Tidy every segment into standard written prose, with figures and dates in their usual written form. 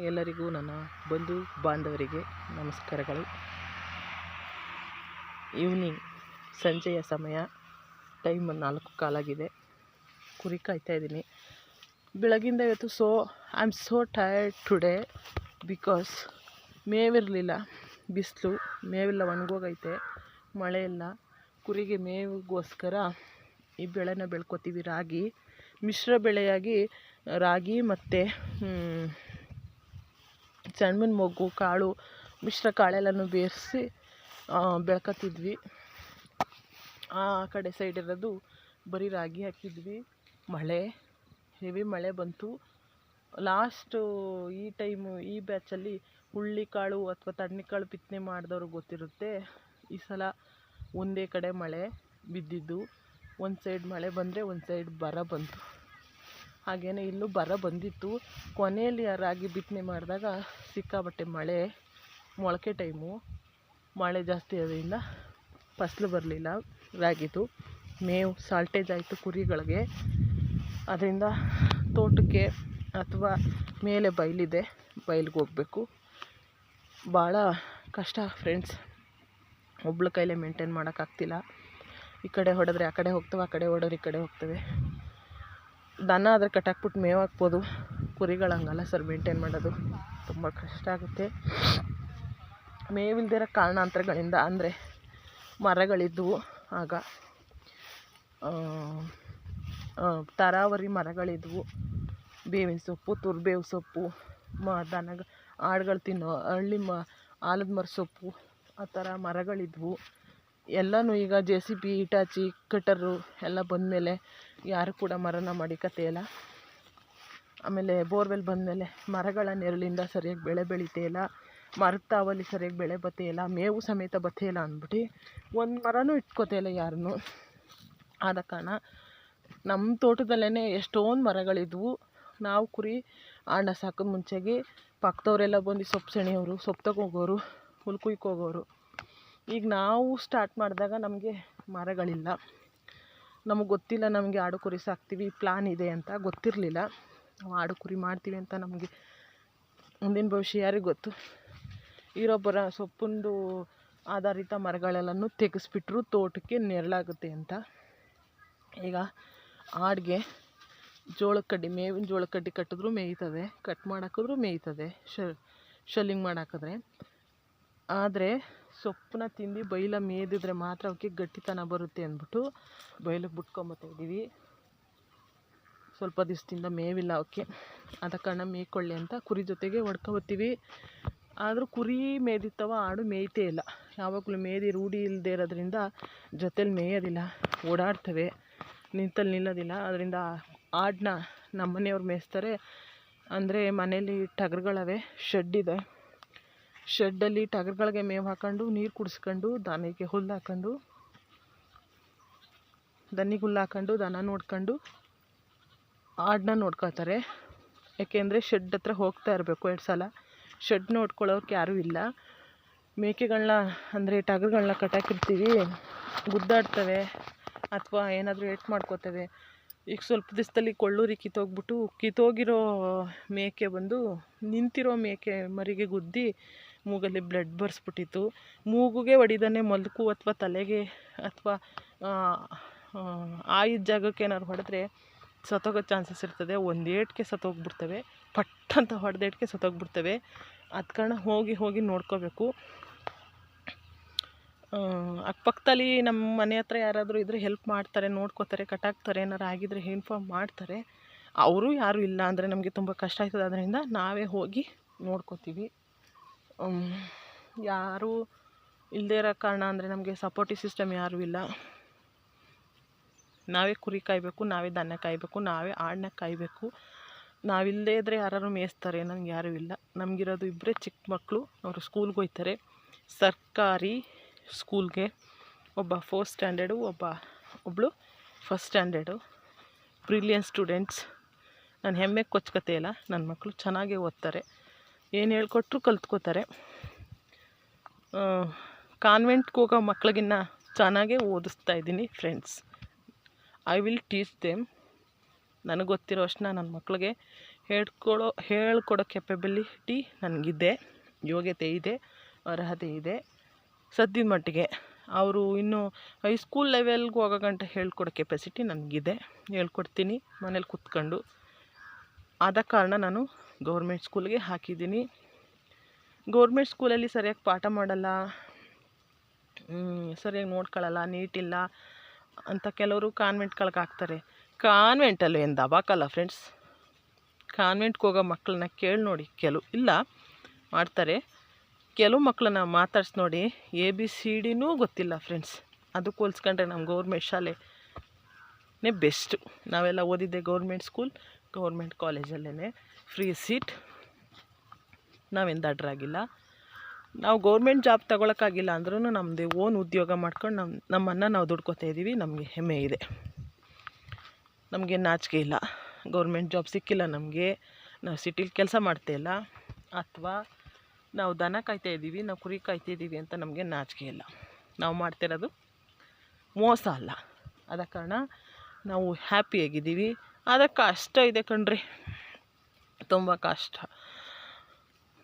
ಎಲ್ಲರಿಗೂ ನನ್ನ ಬಂಧು ಬಾಂಧವರಿಗೆ ನಮಸ್ಕಾರಗಳು. ಈವ್ನಿಂಗ್ ಸಂಜೆಯ ಸಮಯ, ಟೈಮ್ 4:15 ಕುರಿ ಕಾಯ್ತಾ ಇದ್ದೀನಿ. ಬೆಳಗಿಂದ ಇವತ್ತು I am so tired today because ಮೇವಿರಲಿಲ್ಲ, ಬಿಸಿಲು, ಮೇವೆಲ್ಲ ಒಣಗೋಗೈತೆ, ಮಳೆ ಇಲ್ಲ. ಕುರಿಗೆ ಮೇವಿಗೋಸ್ಕರ ಈ ಬೆಳೆನ ಬೆಳ್ಕೊತೀವಿ. ರಾಗಿ ಮಿಶ್ರ ಬೆಳೆಯಾಗಿ ರಾಗಿ ಮತ್ತು ಸಣ್ಣನ ಮೊಗ್ಗು ಕಾಳು ಮಿಶ್ರ ಕಾಳೆಲ್ಲನೂ ಬೇರಿಸಿ ಬೆಳ್ಕೊತಿದ್ವಿ. ಆ ಕಡೆ ಸೈಡ್ ಇರೋದು ಬರೀ ರಾಗಿ ಹಾಕಿದ್ವಿ. ಹೆವಿ ಮಳೆ ಬಂತು. ಲಾಸ್ಟು ಈ ಟೈಮು ಈ ಬ್ಯಾಚಲ್ಲಿ ಹುಳ್ಳಿಕಾಳು ಅಥವಾ ತಣ್ಣಕಾಳು ಬಿತ್ತನೆ ಮಾಡಿದವ್ರಿಗೆ ಗೊತ್ತಿರುತ್ತೆ. ಈ ಸಲ ಒಂದೇ ಕಡೆ ಮಳೆ ಬಿದ್ದಿದ್ದು. ಒಂದು ಸೈಡ್ ಮಳೆ ಬಂದರೆ ಒಂದು ಸೈಡ್ ಬರ ಬಂತು. ಹಾಗೇನೆ ಇಲ್ಲೂ ಬರ ಬಂದಿತ್ತು. ಕೊನೆಯಲ್ಲಿ ರಾಗಿ ಬಿತ್ತನೆ ಮಾಡಿದಾಗ ಸಿಕ್ಕಾಬಟ್ಟೆ ಮಳೆ, ಮೊಳಕೆ ಟೈಮು, ಮಳೆ ಜಾಸ್ತಿ ಆದ್ರಿಂದ ಫಸಲು ಬರಲಿಲ್ಲ. ರಾಗಿದು ಮೇವು ಸಾಲ್ಟೇಜ್ ಆಯಿತು ಕುರಿಗಳಿಗೆ. ಅದರಿಂದ ತೋಟಕ್ಕೆ ಅಥವಾ ಮೇಲೆ ಬಯಲಿದೆ, ಬಯಲಿಗೆ ಹೋಗಬೇಕು. ಭಾಳ ಕಷ್ಟ ಫ್ರೆಂಡ್ಸ್. ಒಬ್ಳ ಕೈಲೇ ಮೇಂಟೈನ್ ಮಾಡೋಕ್ಕಾಗ್ತಿಲ್ಲ. ಈ ಕಡೆ ಹೊಡೆದ್ರೆ ಆ ಕಡೆ ಹೋಗ್ತವೆ, ಆ ಕಡೆ ಹೊಡೆದ್ರೆ ಈ ಕಡೆ ಹೋಗ್ತವೆ. ದನ ಆದರೆ ಕಟ್ಟಾಕ್ಬಿಟ್ಟು ಮೇವು ಹಾಕ್ಬೋದು. ಕುರಿಗಳು ಹಂಗಲ್ಲ ಸರ್, ಮೇಂಟೈನ್ ಮಾಡೋದು ತುಂಬ ಕಷ್ಟ ಆಗುತ್ತೆ. ಮೇವಿಲ್ದಿರೋ ಕಾರಣಾಂತರಗಳಿಂದ, ಅಂದರೆ ಮರಗಳಿದ್ವು ಆಗ, ತರಾವರಿ ಮರಗಳಿದ್ವು, ಬೇವಿನ ಸೊಪ್ಪು, ತುರ್ಬೇವು ಸೊಪ್ಪು, ಆಡುಗಳು ತಿನ್ನೋ ಆಲದ ಮರ ಸೊಪ್ಪು, ಆ ಥರ ಮರಗಳಿದ್ವು. ಎಲ್ಲನೂ ಈಗ JCB, ಇಟಾಚಿ, ಕಟರು ಎಲ್ಲ ಬಂದಮೇಲೆ ಯಾರು ಕೂಡ ಮರನ ಮಡಿಕತೆ ಇಲ್ಲ. ಆಮೇಲೆ ಬೋರ್ವೆಲ್ ಬಂದಮೇಲೆ ಮರಗಳ ನೆರಳಿಂದ ಸರಿಯಾಗಿ ಬೆಳೆ ಬೆಳೀತೇ ಇಲ್ಲ, ಮರದ ತಾವಲ್ಲಿ ಸರಿಯಾಗಿ ಬೆಳೆ ಬತ್ತೇ ಇಲ್ಲ, ಮೇವು ಸಮೇತ ಬತ್ತೇ ಇಲ್ಲ ಅಂದ್ಬಿಟ್ಟು ಒಂದು ಮರನೂ ಇಟ್ಕೋತೇ ಇಲ್ಲ ಯಾರೂ. ಆದ ಕಾರಣ ನಮ್ಮ ತೋಟದಲ್ಲೇ ಎಷ್ಟೊಂದು ಮರಗಳಿದ್ವು. ನಾವು ಕುರಿ ಆಂಡ ಸಾಕೋದು ಮುಂಚೆಗೆ ಪಕ್ಕದವರೆಲ್ಲ ಬಂದು ಸೊಪ್ಪು ಸೆಣಿಯೋರು, ಸೊಪ್ಪು ತಗೋಗೋರು, ಹುಲ್ ಕುಯ್ಕೋಗೋರು. ಈಗ ನಾವು ಸ್ಟಾರ್ಟ್ ಮಾಡಿದಾಗ ನಮಗೆ ಮರಗಳಿಲ್ಲ. ನಮಗೆ ಗೊತ್ತಿಲ್ಲ, ನಮಗೆ ಆಡು ಕುರಿ ಸಾಕ್ತೀವಿ ಪ್ಲಾನ್ ಇದೆ ಅಂತ ಗೊತ್ತಿರಲಿಲ್ಲ. ನಾವು ಆಡು ಕುರಿ ಮಾಡ್ತೀವಿ ಅಂತ ನಮಗೆ ಮುಂದಿನ ಭವಿಷ್ಯ ಯಾರಿಗೆ ಗೊತ್ತು. ಇರೊಬ್ಬರ ಸೊಪ್ಪುಂದು ಆಧಾರಿತ ಮರಗಳೆಲ್ಲನೂ ತೆಗೆಸ್ಬಿಟ್ರು ತೋಟಕ್ಕೆ ನೆರಳಾಗುತ್ತೆ ಅಂತ. ಈಗ ಆಡಿಗೆ ಜೋಳದ ಕಡ್ಡಿ, ಮೇವಿನ ಜೋಳದ ಕಡ್ಡಿ ಕಟ್ಟಿದ್ರು ಮೇಯ್ತದೆ, ಕಟ್ ಮಾಡಾಕಿದ್ರು ಮೇಯ್ತದೆ, ಶಲ್ಲಿಂಗ್ ಮಾಡಾಕಿದ್ರೆ. ಆದರೆ ಸೊಪ್ಪನ್ನ ತಿಂದು ಬೈಲ ಮೇದಿದ್ರೆ ಮಾತ್ರ ಅವಕ್ಕೆ ಗಟ್ಟಿತನ ಬರುತ್ತೆ ಅಂದ್ಬಿಟ್ಟು ಬೈಲಿಗೆ ಬಿಟ್ಕೊಂಬತ್ತಿದ್ದೀವಿ. ಸ್ವಲ್ಪ ದಿವಸದಿಂದ ಮೇವಿಲ್ಲ ಅವಕ್ಕೆ, ಆದ ಕಾರಣ ಮೇಯ್ಕೊಳ್ಳಿ ಅಂತ ಕುರಿ ಜೊತೆಗೆ ಹೊಡ್ಕೊಬತ್ತೀವಿ. ಆದರೂ ಕುರಿ ಮೇದಿತ್ತವ, ಆಡು ಮೇಯ್ತೇ ಇಲ್ಲ. ಯಾವಾಗಲೂ ಮೇದಿ ರೂಢಿ ಇಲ್ಲದೆ ಇರೋದ್ರಿಂದ ಜೊತೇಲಿ ಮೇಯೋದಿಲ್ಲ, ಓಡಾಡ್ತವೆ, ನಿಂತಲ್ಲಿ ನಿಲ್ಲೋದಿಲ್ಲ. ಅದರಿಂದ ಆಡನ್ನ ನಮ್ಮ ಮನೆಯವ್ರು ಮೇಯಿಸ್ತಾರೆ. ಅಂದರೆ ಮನೇಲಿ ಟಗರುಗಳವೆ, ಶೆಡ್ಡಿದೆ, ಶೆಡ್ಡಲ್ಲಿ ಟಗರುಗಳಿಗೆ ಮೇವು ಹಾಕೊಂಡು, ನೀರು ಕುಡಿಸ್ಕೊಂಡು, ದನಿಗೆ ಹುಲ್ಲು ಹಾಕೊಂಡು, ದನ ನೋಡ್ಕೊಂಡು ಆಡನ್ನ ನೋಡ್ಕೊತಾರೆ. ಯಾಕೆಂದರೆ ಶೆಡ್ ಹತ್ರ ಹೋಗ್ತಾ ಇರಬೇಕು 2 ಸಲ. ಶೆಡ್ ನೋಡ್ಕೊಳ್ಳೋಕೆ ಯಾರೂ ಇಲ್ಲ. ಮೇಕೆಗಳನ್ನ ಅಂದರೆ ಟಗರುಗಳನ್ನ ಕಟ್ಟಾಕಿರ್ತೀವಿ, ಗುದ್ದಾಡ್ತವೆ ಅಥವಾ ಏನಾದರೂ ಏಟ್ ಮಾಡ್ಕೋತವೆ. ಈಗ ಸ್ವಲ್ಪ ದಿವಸದಲ್ಲಿ ಕೊಳ್ಳೂರಿ ಕಿತ್ತೋಗಿರೋ ಮೇಕೆ ಬಂದು ನಿಂತಿರೋ ಮೇಕೆ ಮರಿಗೆ ಗುದ್ದಿ ಮೂಗಲ್ಲಿ ಬ್ಲಡ್ ಬರ್ಸ್ಬಿಟ್ಟಿತ್ತು. ಮೂಗುಗೆ ಹೊಡಿದಾನೆ ಮಲ್ಕು ಅಥವಾ ತಲೆಗೆ ಅಥವಾ ಆಯ್ದ ಜಾಗಕ್ಕೆ ಏನಾದ್ರು ಹೊಡೆದ್ರೆ ಸತ್ತೋಗೋ ಚಾನ್ಸಸ್ ಇರ್ತದೆ. ಒಂದು ಏಟ್ಗೆ ಸತ್ತೋಗ್ಬಿಡ್ತವೆ, ಪಟ್ಟಂತ ಹೊಡೆದೇಟ್ಗೆ ಸತ್ತೋಗ್ಬಿಡ್ತವೆ. ಅದ ಕಾರಣ ಹೋಗಿ ನೋಡ್ಕೋಬೇಕು. ಅಕ್ಕಪಕ್ಕದಲ್ಲಿ ನಮ್ಮ ಮನೆ ಹತ್ರ ಯಾರಾದರೂ ಇದ್ದರೆ ಹೆಲ್ಪ್ ಮಾಡ್ತಾರೆ, ನೋಡ್ಕೋತಾರೆ, ಕಟ್ಟಾಕ್ತಾರೆ, ಏನಾರು ಆಗಿದ್ರೆ ಇನ್ಫಾರ್ಮ್ ಮಾಡ್ತಾರೆ. ಅವರು ಯಾರೂ ಇಲ್ಲ ಅಂದರೆ ನಮಗೆ ತುಂಬ ಕಷ್ಟ ಆಯ್ತದೆ. ಅದರಿಂದ ನಾವೇ ಹೋಗಿ ನೋಡ್ಕೋತೀವಿ. ಯಾರೂ ಇಲ್ಲದೇ ಇರೋ ಕಾರಣ ಅಂದರೆ ನಮಗೆ ಸಪೋರ್ಟಿವ್ ಸಿಸ್ಟಮ್ ಯಾರೂ ಇಲ್ಲ. ನಾವೇ ಕುರಿ ಕಾಯಬೇಕು, ನಾವೇ ದನ ಕಾಯಬೇಕು, ನಾವೇ ಆಡನ್ನ ಕಾಯಬೇಕು. ನಾವಿಲ್ಲದೇ ಇದ್ದರೆ ಯಾರು ಮೇಯಿಸ್ತಾರೆ, ನನಗೆ ಯಾರೂ ಇಲ್ಲ. ನಮಗಿರೋದು 2 ಚಿಕ್ಕ ಮಕ್ಕಳು, ಅವರು ಸ್ಕೂಲ್ಗೆ ಹೋಗ್ತಾರೆ, ಸರ್ಕಾರಿ ಸ್ಕೂಲ್ಗೆ. ಒಬ್ಬ 4th ಸ್ಟ್ಯಾಂಡರ್ಡು, ಒಬ್ಬಳು 1st ಸ್ಟ್ಯಾಂಡರ್ಡು. Brilliant students. ನಾನು ಹೆಮ್ಮೆಗೆ ಕೊಚ್ಕತೆ ಇಲ್ಲ, ನನ್ನ ಮಕ್ಕಳು ಚೆನ್ನಾಗೇ ಓದ್ತಾರೆ, ಏನು ಹೇಳ್ಕೊಟ್ರು ಕಲ್ತ್ಕೋತಾರೆ. ಕಾನ್ವೆಂಟ್ಗೆ ಹೋಗೋ ಮಕ್ಳಿಗಿನ್ನ ಚೆನ್ನಾಗೇ ಓದಿಸ್ತಾ ಇದ್ದೀನಿ friends. I will teach them. ನನಗೆ ಗೊತ್ತಿರೋ ಅಷ್ಟನ್ನ ನನ್ನ ಮಕ್ಕಳಿಗೆ ಹೇಳ್ಕೊಡೋ ಕೆಪಬಿಲಿಟಿ ನನಗಿದೆ, ಯೋಗ್ಯತೆ ಇದೆ, ಅರ್ಹತೆ ಇದೆ ಸದ್ಯದ ಮಟ್ಟಿಗೆ. ಅವರು ಇನ್ನೂ ಹೈಸ್ಕೂಲ್ ಲೆವೆಲ್ಗೆ ಹೋಗೋ ಗಂಟ ಹೇಳ್ಕೊಡೋ ಕೆಪಾಸಿಟಿ ನನಗಿದೆ, ಹೇಳ್ಕೊಡ್ತೀನಿ ಮನೇಲಿ ಕೂತ್ಕೊಂಡು. ಆದ ಕಾರಣ ನಾನು ಗೌರ್ಮೆಂಟ್ ಸ್ಕೂಲ್ಗೆ ಹಾಕಿದ್ದೀನಿ. ಗೌರ್ಮೆಂಟ್ ಸ್ಕೂಲಲ್ಲಿ ಸರಿಯಾಗಿ ಪಾಠ ಮಾಡಲ್ಲ, ಸರಿಯಾಗಿ ನೋಡ್ಕೊಳ್ಳಲ್ಲ, ನೀಟಿಲ್ಲ ಅಂತ ಕೆಲವರು ಕಾನ್ವೆಂಟ್ಗಳಿಗೆ ಹಾಕ್ತಾರೆ. ಕಾನ್ವೆಂಟಲ್ಲಿ ಏನು ದಬಾಕಲ್ಲ ಫ್ರೆಂಡ್ಸ್. ಕಾನ್ವೆಂಟ್ಗೆ ಹೋಗೋ ಮಕ್ಕಳನ್ನ ಕೇಳಿ ನೋಡಿ, ಕೆಲವು ಇಲ್ಲ ಮಾಡ್ತಾರೆ, ಕೆಲವು ಮಕ್ಕಳನ್ನ ಮಾತಾಡ್ಸಿ ನೋಡಿ ABCD ಗೊತ್ತಿಲ್ಲ ಫ್ರೆಂಡ್ಸ್. ಅದಕ್ಕೆ ಹೋಲ್ಸ್ಕೊಂಡ್ರೆ ನಮ್ಮ ಗೌರ್ಮೆಂಟ್ ಶಾಲೆನೇ ಬೆಸ್ಟು. ನಾವೆಲ್ಲ ಓದಿದ್ದೆ ಗೌರ್ಮೆಂಟ್ ಸ್ಕೂಲ್, ಗೌರ್ಮೆಂಟ್ ಕಾಲೇಜಲ್ಲೇ, ಫ್ರೀ ಸೀಟ್. ನಾವೇನು ದಡ್ರಾಗಿಲ್ಲ. ನಾವು ಗೌರ್ಮೆಂಟ್ ಜಾಬ್ ತಗೊಳಕ್ಕಾಗಿಲ್ಲ ಅಂದ್ರೂ ನಮ್ಮದೇ ಓನ್ ಉದ್ಯೋಗ ಮಾಡ್ಕೊಂಡು ನಮ್ಮನ್ನು ನಾವು ದುಡ್ಕೊತಾ ಇದ್ದೀವಿ. ನಮಗೆ ಹೆಮ್ಮೆ ಇದೆ, ನಮಗೆ ನಾಚಿಕೆ ಇಲ್ಲ. ಗೌರ್ಮೆಂಟ್ ಜಾಬ್ ಸಿಕ್ಕಿಲ್ಲ ನಮಗೆ, ನಾವು ಸಿಟಿಲಿ ಕೆಲಸ ಮಾಡ್ತಾಯಿಲ್ಲ, ಅಥವಾ ನಾವು ದನ ಕಾಯ್ತಾ ಇದ್ದೀವಿ, ನಾವು ಕುರಿ ಕಾಯ್ತಾ ಇದ್ದೀವಿ ಅಂತ ನಮಗೆ ನಾಚಿಕೆ ಇಲ್ಲ. ನಾವು ಮಾಡ್ತಿರೋದು ಮೋಸ ಅಲ್ಲ. ಆದ ಕಾರಣ ನಾವು ಹ್ಯಾಪಿಯಾಗಿದ್ದೀವಿ. ಅದಕ್ಕೆ ಕಷ್ಟ ಇದೆ ಕಣ್ರಿ, ತುಂಬ ಕಷ್ಟ.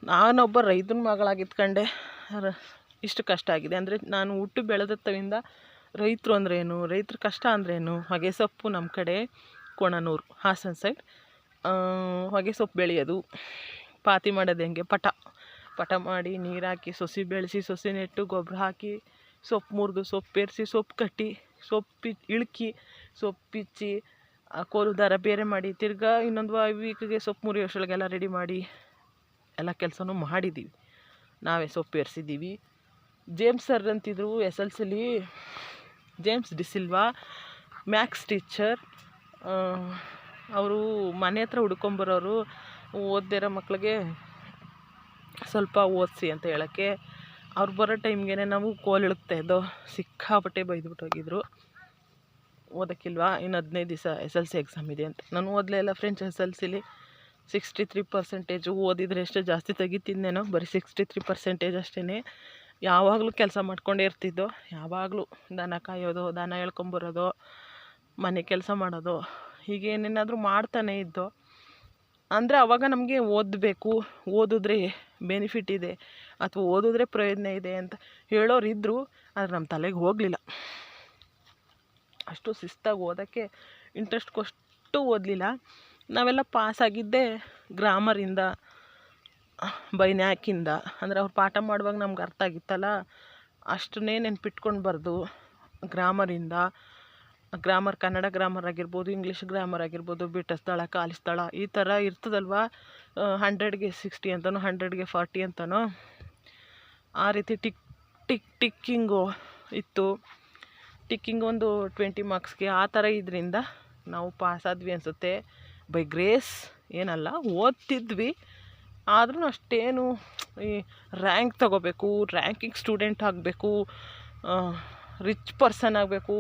ನಾನೊಬ್ಬ ರೈತನ ಮಗಳಾಗಿದ್ಕೊಂಡೆ ಇಷ್ಟು ಕಷ್ಟ ಆಗಿದೆ ಅಂದರೆ, ನಾನು ಹುಟ್ಟು ಬೆಳೆದತ್ತವಿಂದ ರೈತರು ಅಂದ್ರೇನು, ರೈತರ ಕಷ್ಟ ಅಂದ್ರೇನು. ಹೊಗೆ ಸೊಪ್ಪು ನಮ್ಮ ಕಡೆ ಕೊಣನೂರು ಹಾಸನ ಸೈಡ್ ಹೊಗೆ ಸೊಪ್ಪು ಬೆಳೆಯೋದು, ಪಾತಿ ಮಾಡೋದು ಹೆಂಗೆ, ಪಟ ಮಾಡಿ ನೀರು ಹಾಕಿ ಸೊಸಿ ಬೆಳೆಸಿ, ಸೊಸಿ ನೆಟ್ಟು ಗೊಬ್ಬರ ಹಾಕಿ, ಸೊಪ್ಪು ಮುರಿದು, ಸೊಪ್ಪು ಏರಿಸಿ, ಸೊಪ್ಪು ಕಟ್ಟಿ, ಸೊಪ್ಪು ಇಳ್ಕಿ, ಸೊಪ್ಪು ಬಿಚ್ಚಿ, ಕೋಲು ದಾರ ಬೇರೆ ಮಾಡಿ, ತಿರ್ಗಾ ಇನ್ನೊಂದು ವೀಕಿಗೆ ಸೊಪ್ಪು ಮುರಿಯೋಷ್ಟೊಳಗೆಲ್ಲ ರೆಡಿ ಮಾಡಿ ಎಲ್ಲ ಕೆಲಸನೂ ಮಾಡಿದ್ದೀವಿ. ನಾವೇ ಸೊಪ್ಪು ಏರಿಸಿದ್ದೀವಿ. ಜೇಮ್ಸ್ ಸರ್ ಅಂತಿದ್ರು SLCಲಿ, ಜೇಮ್ಸ್ ಡಿಸಿಲ್ವಾ, ಮ್ಯಾಕ್ಸ್ ಟೀಚರ್. ಅವರು ಮನೆ ಹತ್ರ ಹುಡ್ಕೊಂಬರೋರು, ಓದ್ದಿರೋ ಮಕ್ಳಿಗೆ ಸ್ವಲ್ಪ ಓದಿಸಿ ಅಂತ ಹೇಳೋಕ್ಕೆ. ಅವ್ರು ಬರೋ ಟೈಮ್ಗೆ ನಾವು ಕೋಲು ಇಳಕ್ತಾಯಿದ್ದೋ, ಸಿಕ್ಕಾಪಟ್ಟೆ ಬೈದ್ಬಿಟ್ಟೋಗಿದ್ರು. ಓದೋಕ್ಕಿಲ್ವಾ, ಇನ್ನು 15 ದಿವಸ SLC ಎಕ್ಸಾಮ್ ಇದೆ ಅಂತ. ನಾನು ಓದಲೇ ಇಲ್ಲ ಫ್ರೆಂಡ್ಸ್. SLCಲಿ 63%. ಓದಿದರೆ ಎಷ್ಟು ಜಾಸ್ತಿ ತೆಗಿತಿದ್ದೇನೋ, ಬರೀ 63% ಅಷ್ಟೇ. ಯಾವಾಗಲೂ ಕೆಲಸ ಮಾಡ್ಕೊಂಡೇ ಇರ್ತಿದ್ದೋ, ಯಾವಾಗಲೂ ದನ ಕಾಯೋದು, ದನ ಎಳ್ಕೊಂಬರೋದು, ಮನೆ ಕೆಲಸ ಮಾಡೋದು, ಹೀಗೇನೇನಾದರೂ ಮಾಡ್ತಾನೇ ಇದ್ದೋ. ಅಂದರೆ ಆವಾಗ ನಮಗೆ ಓದಬೇಕು, ಓದಿದ್ರೆ ಬೆನಿಫಿಟ್ ಇದೆ ಅಥವಾ ಓದಿದ್ರೆ ಪ್ರಯೋಜನ ಇದೆ ಅಂತ ಹೇಳೋರು ಇದ್ದರು. ಆದರೆ ನಮ್ಮ ತಲೆಗೆ ಹೋಗಲಿಲ್ಲ. ಅಷ್ಟು ಶಿಸ್ತಾಗಿ ಓದೋಕ್ಕೆ ಇಂಟ್ರೆಸ್ಟ್ ಕೊಟ್ಟು ಓದಲಿಲ್ಲ. ನಾವೆಲ್ಲ ಪಾಸಾಗಿದ್ದೆ ಗ್ರಾಮರಿಂದ, ಬೈನ್ಯಾಕಿಂದ. ಅಂದರೆ ಅವ್ರು ಪಾಠ ಮಾಡುವಾಗ ನಮ್ಗೆ ಅರ್ಥ ಆಗಿತ್ತಲ್ಲ, ಅಷ್ಟನ್ನೇ ನೆನ್ಪಿಟ್ಕೊಂಡು ಬರ್ದು ಗ್ರಾಮರಿಂದ. ಗ್ರಾಮರ್ ಕನ್ನಡ ಗ್ರಾಮರ್ ಆಗಿರ್ಬೋದು, ಇಂಗ್ಲೀಷ್ ಗ್ರಾಮರ್ ಆಗಿರ್ಬೋದು, ಬಿಟ್ಟ ಸ್ಥಳ, ಖಾಲಿ ಸ್ಥಳ, ಈ ಥರ ಇರ್ತದಲ್ವ. 100ಗೆ 60 ಅಂತನೋ, 100ಗೆ 40 ಅಂತನೋ, ಆ ರೀತಿ ಟಿಕ್ಕಿಂಗು ಇತ್ತು. ಟಿಕ್ಕಿಂಗ್ ಒಂದು 20 ಮಾರ್ಕ್ಸ್ಗೆ ಆ ಥರ ಇದರಿಂದ ನಾವು ಪಾಸಾದ್ವಿ ಅನಿಸುತ್ತೆ. ಬೈ ಗ್ರೇಸ್ ಏನಲ್ಲ, ಓದ್ತಿದ್ವಿ. ಆದ್ರೂ ಅಷ್ಟೇನು ಈ ರ್ಯಾಂಕ್ ತಗೋಬೇಕು, ರ್ಯಾಂಕಿಂಗ್ ಸ್ಟೂಡೆಂಟ್ ಆಗಬೇಕು, ರಿಚ್ ಪರ್ಸನ್ ಆಗಬೇಕು,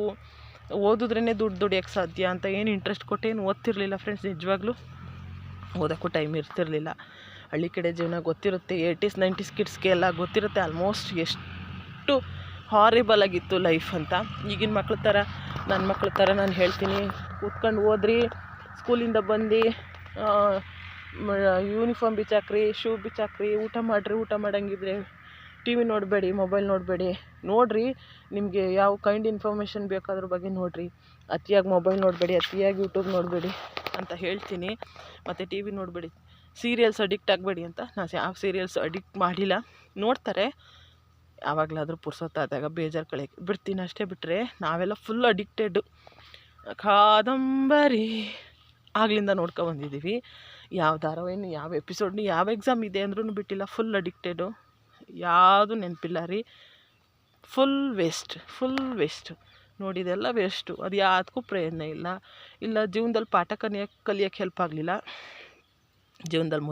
ಓದಿದ್ರೇ ದುಡ್ಡು ದುಡಿಯೋಕ್ಕೆ ಸಾಧ್ಯ ಅಂತ ಏನು ಇಂಟ್ರೆಸ್ಟ್ ಕೊಟ್ಟೇನು ಓದ್ತಿರ್ಲಿಲ್ಲ ಫ್ರೆಂಡ್ಸ್. ನಿಜವಾಗ್ಲೂ ಓದೋಕ್ಕೂ ಟೈಮ್ ಇರ್ತಿರಲಿಲ್ಲ. ಹಳ್ಳಿ ಕಡೆ ಜೀವನ ಗೊತ್ತಿರುತ್ತೆ, 80s 90s ಕಿಡ್ಸ್ಗೆ ಎಲ್ಲ ಗೊತ್ತಿರುತ್ತೆ ಆಲ್ಮೋಸ್ಟ್ ಎಷ್ಟು ಹಾರಿಬಲ್ ಆಗಿತ್ತು ಲೈಫ್ ಅಂತ. ಈಗಿನ ಮಕ್ಳ ಥರ, ನನ್ನ ಮಕ್ಳ ಥರ ನಾನು ಹೇಳ್ತೀನಿ, ಕೂತ್ಕೊಂಡು ಓದ್ರಿ, ಸ್ಕೂಲಿಂದ ಬಂದು ಯೂನಿಫಾರ್ಮ್ ಬಿಚ್ಚಾಕ್ರಿ, ಶೂ ಬಿಚ್ಚಾಕ್ರಿ, ಊಟ ಮಾಡಿರಿ, ಊಟ ಮಾಡೋಂಗಿದ್ರೆ TV ನೋಡಬೇಡಿ, ಮೊಬೈಲ್ ನೋಡಬೇಡಿ, ನೋಡಿರಿ ನಿಮಗೆ ಯಾವ ಕೈಂಡ್ ಇನ್ಫಾರ್ಮೇಷನ್ ಬೇಕಾದ್ರ ಬಗ್ಗೆ ನೋಡಿರಿ. ಅತಿಯಾಗಿ ಮೊಬೈಲ್ ನೋಡಬೇಡಿ, ಅತಿಯಾಗಿ ಯೂಟ್ಯೂಬ್ ನೋಡಬೇಡಿ ಅಂತ ಹೇಳ್ತೀನಿ. ಮತ್ತು TV ನೋಡಬೇಡಿ, ಸೀರಿಯಲ್ಸ್ ಅಡಿಕ್ಟ್ ಆಗಬೇಡಿ ಅಂತ. ನಾನು ಯಾವ ಸೀರಿಯಲ್ಸ್ ಅಡಿಕ್ಟ್ ಮಾಡಿಲ್ಲ, ನೋಡ್ತಾರೆ ಯಾವಾಗಲಾದರೂ ಪುರ್ಸೊತ್ತಾದಾಗ ಬೇಜಾರು ಕಳೆಯೋಕ್ಕೆ ಬಿಡ್ತೀನಿ ಅಷ್ಟೇ. ಬಿಟ್ಟರೆ ನಾವೆಲ್ಲ ಫುಲ್ ಅಡಿಕ್ಟೆಡ್ಡು. ಕಾದಂಬರಿ ಆಗ್ಲಿಂದ ನೋಡ್ಕೊಬಂದಿದ್ದೀವಿ. ಯಾವ ಧಾರಾವಾಹಿನ, ಯಾವ ಎಪಿಸೋಡ್ನ, ಯಾವ ಎಕ್ಸಾಮ್ ಇದೆ ಅಂದ್ರೂ ಬಿಟ್ಟಿಲ್ಲ. ಫುಲ್ ಅಡಿಕ್ಟೆಡು, ಯಾವುದು ನೆನಪಿಲ್ಲ ರೀ. ಫುಲ್ ವೇಸ್ಟ್ ನೋಡಿದೆಲ್ಲ ವೇಸ್ಟು. ಅದು ಯಾವುದಕ್ಕೂ ಪ್ರಯೋಜನ ಇಲ್ಲ. ಜೀವನದಲ್ಲಿ ಪಾಠ ಕಲಿಯೋಕ್ಕೆ ಹೆಲ್ಪ್ ಆಗಲಿಲ್ಲ, ಜೀವನದಲ್ಲಿ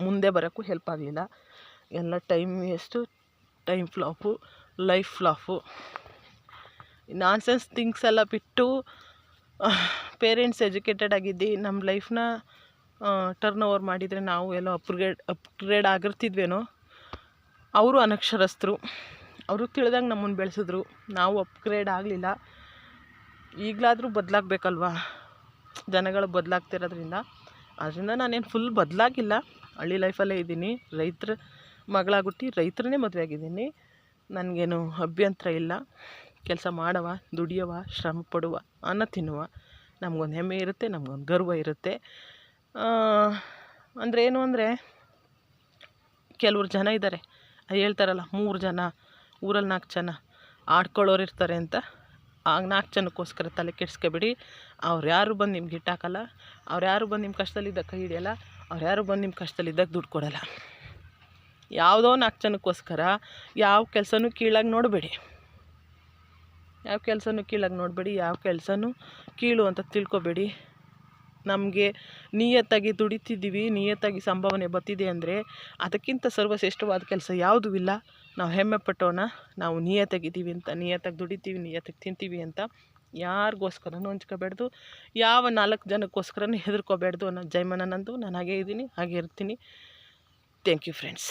ಮುಂದೆ ಬರೋಕ್ಕೂ ಹೆಲ್ಪ್ ಆಗಲಿಲ್ಲ. ಎಲ್ಲ time waste, time flop, life flop. Nonsense things ಎಲ್ಲ ಬಿಟ್ಟು ಪೇರೆಂಟ್ಸ್ ಎಜುಕೇಟೆಡ್ ಆಗಿದ್ದು ನಮ್ಮ ಲೈಫ್ನ ಟರ್ನ್ ಓವರ್ ಮಾಡಿದರೆ ನಾವು ಎಲ್ಲೋ ಅಪ್ಗ್ರೇಡ್ ಆಗಿರ್ತಿದ್ವೇನೋ. ಅವರು ಅನಕ್ಷರಸ್ಥರು, ಅವರು ತಿಳಿದಂಗೆ ನಮ್ಮನ್ನು ಬೆಳೆಸಿದ್ರು, ನಾವು ಅಪ್ಗ್ರೇಡ್ ಆಗಲಿಲ್ಲ. ಈಗಲಾದರೂ ಬದಲಾಗಬೇಕಲ್ವ, ಜನಗಳು ಬದಲಾಗ್ತಿರೋದ್ರಿಂದ ಅದರಿಂದ ನಾನೇನು ಫುಲ್ ಬದಲಾಗಿಲ್ಲ, ಹಳ್ಳಿ ಲೈಫಲ್ಲೇ ಇದ್ದೀನಿ. ರೈತರ ಮಗಳಾಗ್ಬಿಟ್ಟು ರೈತರನ್ನೇ ಮದುವೆ ಆಗಿದ್ದೀನಿ. ನನಗೇನು ಅಭ್ಯಂತರ ಇಲ್ಲ. ಕೆಲಸ ಮಾಡವ, ದುಡಿಯವ, ಶ್ರಮ ಪಡುವ, ಅನ್ನ ತಿನ್ನುವ, ನಮಗೊಂದು ಹೆಮ್ಮೆ ಇರುತ್ತೆ, ನಮಗೊಂದು ಗರ್ವ ಇರುತ್ತೆ. ಅಂದರೆ ಏನು ಅಂದರೆ, ಕೆಲವ್ರು ಜನ ಇದ್ದಾರೆ ಹೇಳ್ತಾರಲ್ಲ, 3 ಜನ ಊರಲ್ಲಿ 4 ಜನ ಆಡ್ಕೊಳ್ಳೋರು ಇರ್ತಾರೆ ಅಂತ. ಆ 4 ಜನಕ್ಕೋಸ್ಕರ ತಲೆ ಕೆಡಿಸ್ಕೊಬೇಡಿ. ಅವ್ರು ಯಾರು ಬಂದು ನಿಮ್ಗೆ ಇಟ್ಟಾಕಲ್ಲ, ಅವ್ರು ಯಾರು ಬಂದು ನಿಮ್ಮ ಕಷ್ಟದಲ್ಲಿದ್ದಾಗ ಕೈ ಹಿಡಿಯಲ್ಲ, ಅವ್ರು ಯಾರು ಬಂದು ನಿಮ್ಮ ಕಷ್ಟದಲ್ಲಿದ್ದಾಗ ದುಡ್ಡು ಕೊಡೋಲ್ಲ. ಯಾವುದೋ 4 ಜನಕ್ಕೋಸ್ಕರ ಯಾವ ಕೆಲಸನೂ ಕೀಳಾಗಿ ನೋಡಬೇಡಿ. ಯಾವ ಕೆಲಸನೂ ಕೀಳು ಅಂತ ತಿಳ್ಕೊಬೇಡಿ. ನಮಗೆ ನಿಯತ್ತಾಗಿ ದುಡಿತಿದ್ದೀವಿ, ನಿಯತ್ತಾಗಿ ಸಂಭಾವನೆ ಬರ್ತಿದೆ ಅಂದರೆ ಅದಕ್ಕಿಂತ ಸರ್ವಶ್ರೇಷ್ಠವಾದ ಕೆಲಸ ಯಾವುದೂ ಇಲ್ಲ. ನಾವು ಹೆಮ್ಮೆ ಪಟ್ಟೋಣ. ನಾವು ನಿಯತ್ತಾಗಿದ್ದೀವಿ ಅಂತ, ನಿಯತ್ತಾಗಿ ದುಡಿತೀವಿ, ನಿಯತ್ತಾಗಿ ತಿಂತೀವಿ ಅಂತ ಯಾರಿಗೋಸ್ಕರನೂ ಹಂಚ್ಕೋಬೇಡ್ದು, ಯಾವ 4 ಜನಕ್ಕೋಸ್ಕರನೂ ಹೆದರ್ಕೋಬೇಡ್ದು ಅನ್ನೋ ಜೈಮನ ನಂದು. ನಾನು ಹಾಗೇ ಇದ್ದೀನಿ, ಹಾಗೆ ಇರ್ತೀನಿ. Thank you friends.